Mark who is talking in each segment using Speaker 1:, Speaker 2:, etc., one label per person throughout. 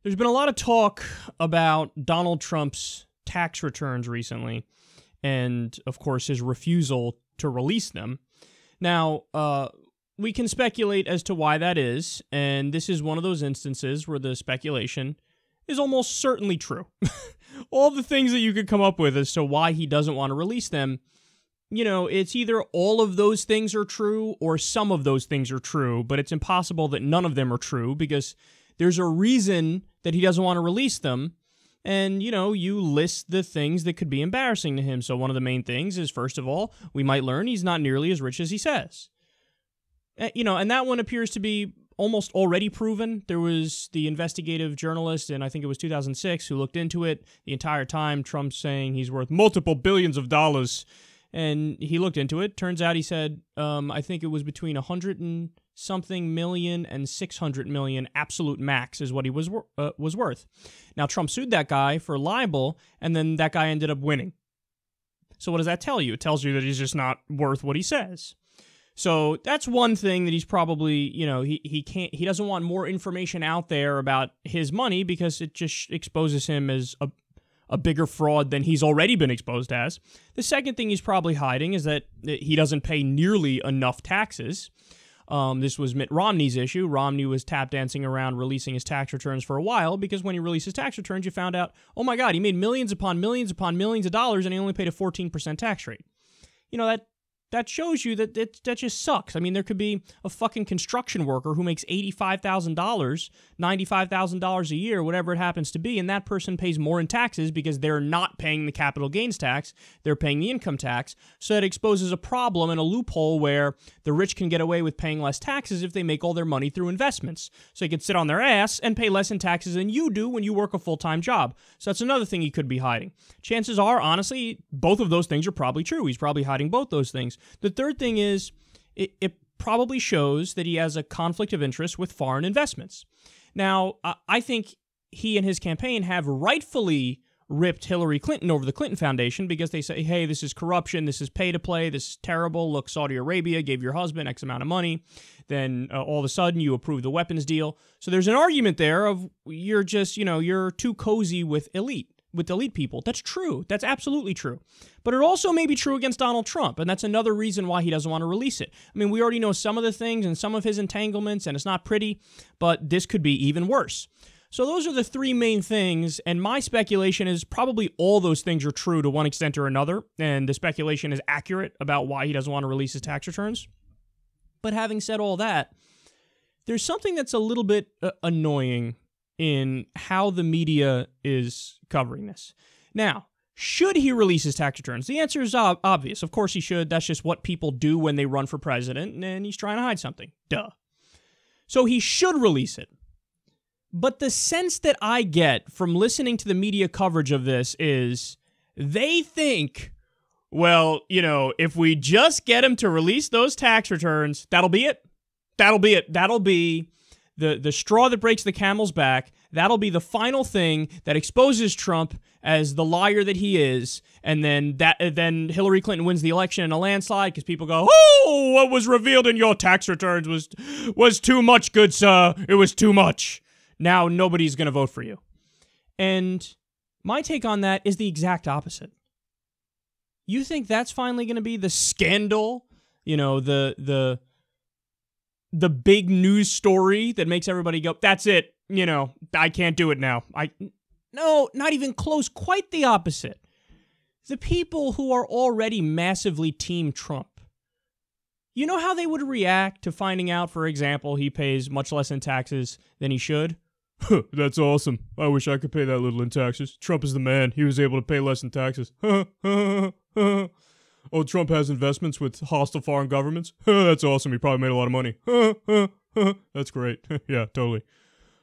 Speaker 1: There's been a lot of talk about Donald Trump's tax returns recently, and, of course, his refusal to release them. Now, we can speculate as to why that is, and this is one of those instances where the speculation is almost certainly true. All the things that you could come up with as to why he doesn't want to release them, you know, it's either all of those things are true or some of those things are true, but it's impossible that none of them are true because there's a reason that he doesn't want to release them. And, you know, you list the things that could be embarrassing to him. So one of the main things is, first of all, we might learn he's not nearly as rich as he says. You know, and that one appears to be almost already proven. There was the investigative journalist, and I think it was 2006, who looked into it the entire time. Trump saying he's worth multiple billions of dollars. And he looked into it. Turns out he said, I think it was between 100 and something million and 600 million absolute max is what he was worth. Now, Trump sued that guy for libel, and then that guy ended up winning. So what does that tell you? It tells you that he's just not worth what he says. So that's one thing that he's probably, you know, he doesn't want more information out there about his money because it just exposes him as a bigger fraud than he's already been exposed as. The second thing he's probably hiding is that he doesn't pay nearly enough taxes. This was Mitt Romney's issue. Romney was tap dancing around releasing his tax returns for a while because when he released his tax returns, you found out, oh my God, he made millions upon millions upon millions of dollars and he only paid a 14% tax rate. You know, that shows you that that just sucks. I mean, there could be a fucking construction worker who makes $85,000, $95,000 a year, whatever it happens to be, and that person pays more in taxes because they're not paying the capital gains tax, they're paying the income tax, so that exposes a problem and a loophole where the rich can get away with paying less taxes if they make all their money through investments. So they could sit on their ass and pay less in taxes than you do when you work a full-time job. So that's another thing he could be hiding. Chances are, honestly, both of those things are probably true. He's probably hiding both those things. The third thing is it probably shows that he has a conflict of interest with foreign investments. Now, I think he and his campaign have rightfully ripped Hillary Clinton over the Clinton Foundation because they say, hey, this is corruption, this is pay to play, this is terrible. Look, Saudi Arabia gave your husband X amount of money. Then all of a sudden you approve the weapons deal. So there's an argument there of you're just, you know, you're too cozy with elite people. That's true. That's absolutely true. But it also may be true against Donald Trump, and that's another reason why he doesn't want to release it. I mean, we already know some of the things and some of his entanglements, and it's not pretty, but this could be even worse. So those are the three main things, and my speculation is probably all those things are true to one extent or another, and the speculation is accurate about why he doesn't want to release his tax returns. But having said all that, there's something that's a little bit annoying in how the media is covering this. Now, should he release his tax returns? The answer is obvious. Of course he should. That's just what people do when they run for president, and he's trying to hide something. Duh. So he should release it. But the sense that I get from listening to the media coverage of this is they think, well, you know, if we just get him to release those tax returns, that'll be it. That'll be it. That'll be the straw that breaks the camel's back. That'll be the final thing that exposes Trump as the liar that he is, and then Hillary Clinton wins the election in a landslide because people go, oh, what was revealed in your tax returns was too much, good sir. It was too much. Now nobody's going to vote for you. And my take on that is the exact opposite. You think that's finally going to be the scandal, you know, the big news story that makes everybody go, that's it, you know, I can't do it now. No, not even close, quite the opposite. The people who are already massively Team Trump, you know how they would react to finding out, for example, he pays much less in taxes than he should? That's awesome. I wish I could pay that little in taxes. Trump is the man. He was able to pay less in taxes. Oh, Trump has investments with hostile foreign governments? That's awesome. He probably made a lot of money. That's great. Yeah, totally.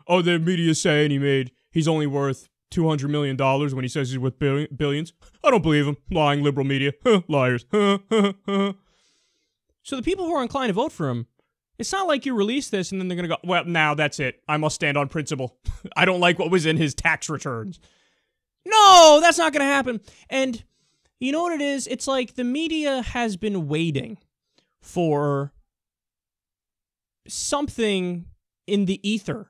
Speaker 1: Oh, the media's saying he's only worth $200 million when he says he's worth billions. I don't believe him. Lying liberal media. Liars. So the people who are inclined to vote for him, it's not like you release this and then they're going to go, well, now that's it. I must stand on principle. I don't like what was in his tax returns. No, that's not going to happen. And you know what it is? It's like the media has been waiting for something in the ether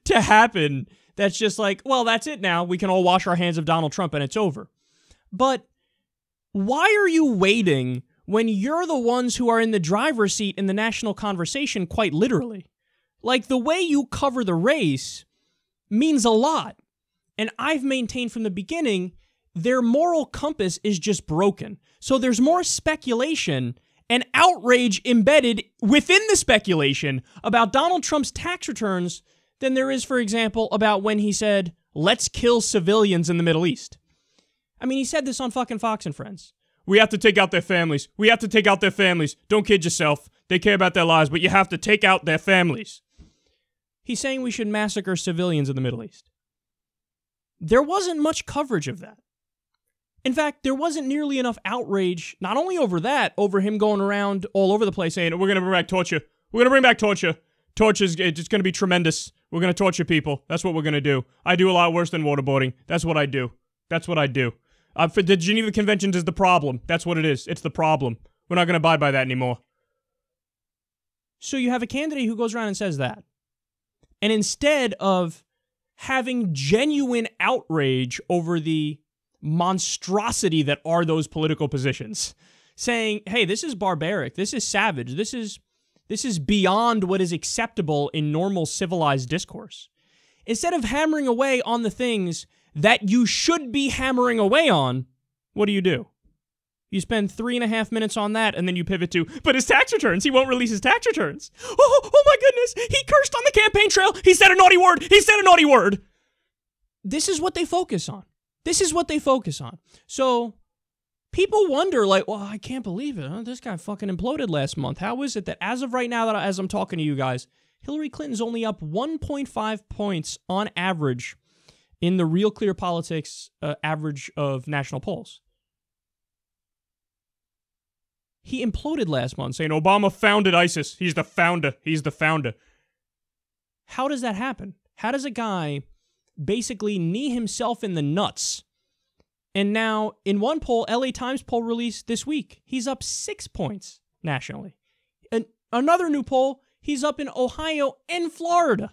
Speaker 1: to happen that's just like, well, that's it now. We can all wash our hands of Donald Trump and it's over. But why are you waiting when you're the ones who are in the driver's seat in the national conversation, quite literally? Like, the way you cover the race means a lot. And I've maintained from the beginning, their moral compass is just broken. So there's more speculation and outrage embedded within the speculation about Donald Trump's tax returns than there is, for example, about when he said, let's kill civilians in the Middle East. I mean, he said this on fucking Fox and Friends. We have to take out their families. We have to take out their families. Don't kid yourself. They care about their lives, but you have to take out their families. He's saying we should massacre civilians in the Middle East. There wasn't much coverage of that. In fact, there wasn't nearly enough outrage, not only over that, over him going around all over the place saying, we're going to bring back torture. We're going to bring back torture. Torture's it's going to be tremendous. We're going to torture people. That's what we're going to do. I do a lot worse than waterboarding. That's what I do. That's what I do. For the Geneva Conventions is the problem. That's what it is. It's the problem. We're not going to abide by that anymore. So you have a candidate who goes around and says that. And instead of having genuine outrage over the monstrosity that are those political positions, saying, hey, this is barbaric, this is savage, this is beyond what is acceptable in normal civilized discourse. Instead of hammering away on the things that you should be hammering away on, what do? You spend 3.5 minutes on that, and then you pivot to, but his tax returns, he won't release his tax returns. Oh my goodness, he cursed on the campaign trail, he said a naughty word, he said a naughty word. This is what they focus on. This is what they focus on. So people wonder, like, well, I can't believe it. Huh? This guy fucking imploded last month. How is it that as of right now, that as I'm talking to you guys, Hillary Clinton's only up 1.5 points on average in the Real Clear Politics average of national polls? He imploded last month, saying Obama founded ISIS. He's the founder. He's the founder. How does that happen? How does a guy basically knee himself in the nuts? And now, in one poll, LA Times poll released this week, he's up 6 points nationally. And another new poll, he's up in Ohio and Florida.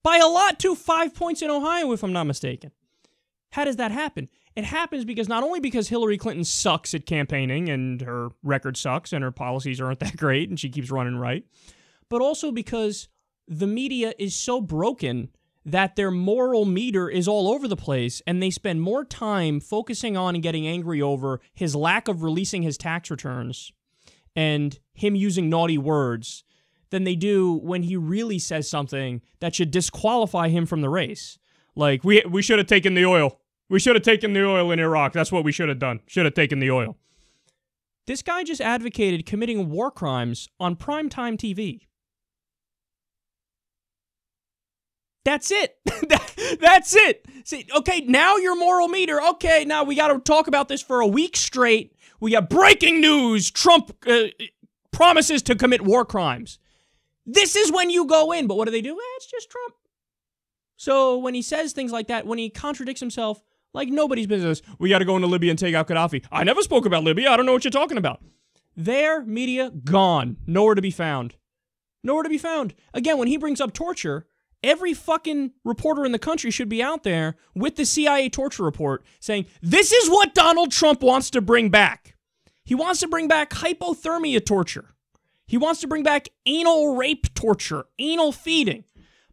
Speaker 1: By a lot, too, 5 points in Ohio, if I'm not mistaken. How does that happen? It happens because not only because Hillary Clinton sucks at campaigning and her record sucks and her policies aren't that great and she keeps running right, but also because the media is so broken that their moral meter is all over the place and they spend more time focusing on and getting angry over his lack of releasing his tax returns and him using naughty words than they do when he really says something that should disqualify him from the race. Like, we should have taken the oil. We should have taken the oil in Iraq. That's what we should have done. Should have taken the oil. This guy just advocated committing war crimes on primetime TV. That's it. That's it. See, okay, now your moral meter. Okay, now we got to talk about this for a week straight. We got breaking news. Trump promises to commit war crimes. This is when you go in. But what do? It's just Trump. So when he says things like that, when he contradicts himself, like nobody's business, we got to go into Libya and take out Gaddafi. I never spoke about Libya. I don't know what you're talking about. Their media, gone. Nowhere to be found. Nowhere to be found. Again, when he brings up torture, every fucking reporter in the country should be out there with the CIA torture report saying, this is what Donald Trump wants to bring back. He wants to bring back hypothermia torture. He wants to bring back anal rape torture, anal feeding.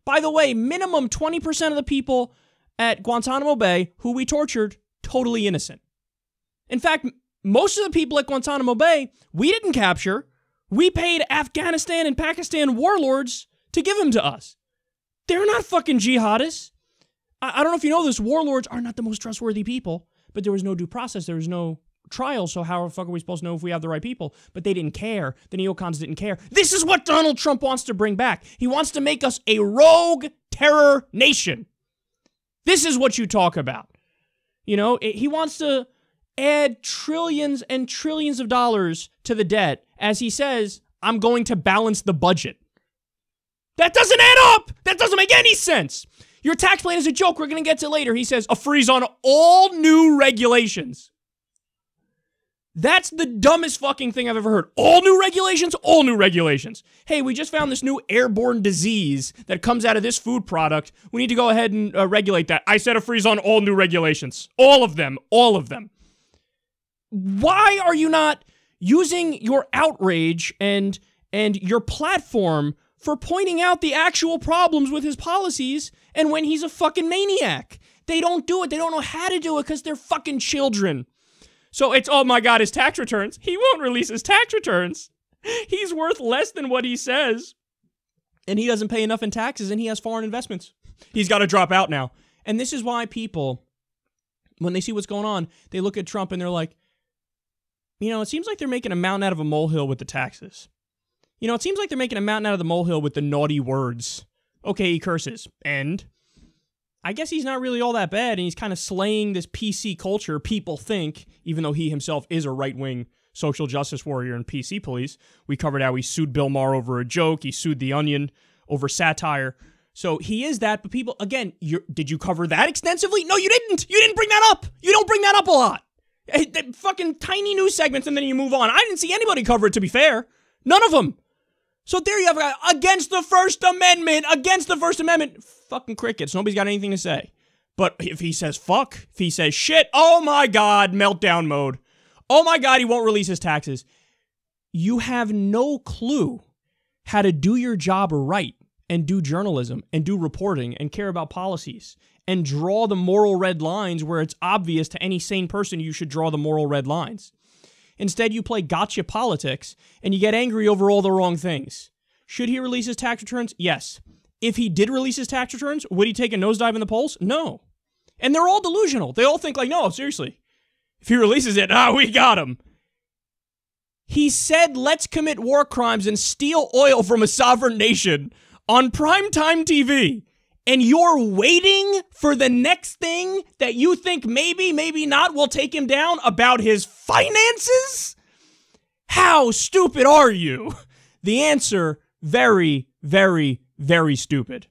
Speaker 1: By the way, minimum 20% of the people at Guantanamo Bay who we tortured, totally innocent. In fact, most of the people at Guantanamo Bay, we didn't capture. We paid Afghanistan and Pakistan warlords to give them to us. They're not fucking jihadists. I don't know if you know this, warlords are not the most trustworthy people, but there was no due process. There was no trial, so how the fuck are we supposed to know if we have the right people? But they didn't care. The neocons didn't care. This is what Donald Trump wants to bring back. He wants to make us a rogue terror nation. This is what you talk about. You know, he wants to add trillions and trillions of dollars to the debt as he says, I'm going to balance the budget. That doesn't add up. That doesn't make any sense. Your tax plan is a joke. We're going to get to it later. He says a freeze on all new regulations. That's the dumbest fucking thing I've ever heard. All new regulations? All new regulations. Hey, we just found this new airborne disease that comes out of this food product. We need to go ahead and regulate that. I set a freeze on all new regulations. All of them. All of them. Why are you not using your outrage and your platform for pointing out the actual problems with his policies and when he's a fucking maniac? They don't do it. They don't know how to do it because they're fucking children. So it's, oh my God, his tax returns. He won't release his tax returns. He's worth less than what he says. And he doesn't pay enough in taxes and he has foreign investments. He's got to drop out now. And this is why people, when they see what's going on, they look at Trump and they're like, you know, it seems like they're making a mountain out of a molehill with the taxes. You know, it seems like they're making a mountain out of the molehill with the naughty words. Okay, he curses. And I guess he's not really all that bad, and he's kind of slaying this PC culture, people think, even though he himself is a right-wing social justice warrior and PC police. We covered how he sued Bill Maher over a joke. He sued The Onion over satire. So he is that, but people, again, did you cover that extensively? No, you didn't. You didn't bring that up. You don't bring that up a lot. Fucking tiny news segments, and then you move on. I didn't see anybody cover it, to be fair. None of them. So there you have it. Against the First Amendment. Against the First Amendment. Fucking crickets. Nobody's got anything to say. But if he says fuck, if he says shit, oh my God, meltdown mode. Oh my God, he won't release his taxes. You have no clue how to do your job right and do journalism and do reporting and care about policies and draw the moral red lines where it's obvious to any sane person you should draw the moral red lines. Instead, you play gotcha politics, and you get angry over all the wrong things. Should he release his tax returns? Yes. If he did release his tax returns, would he take a nosedive in the polls? No. And they're all delusional. They all think like, no, seriously. If he releases it, we got him. He said, let's commit war crimes and steal oil from a sovereign nation on primetime TV. And you're waiting for the next thing that you think maybe not will take him down about his finances? How stupid are you? The answer, very, very, very stupid.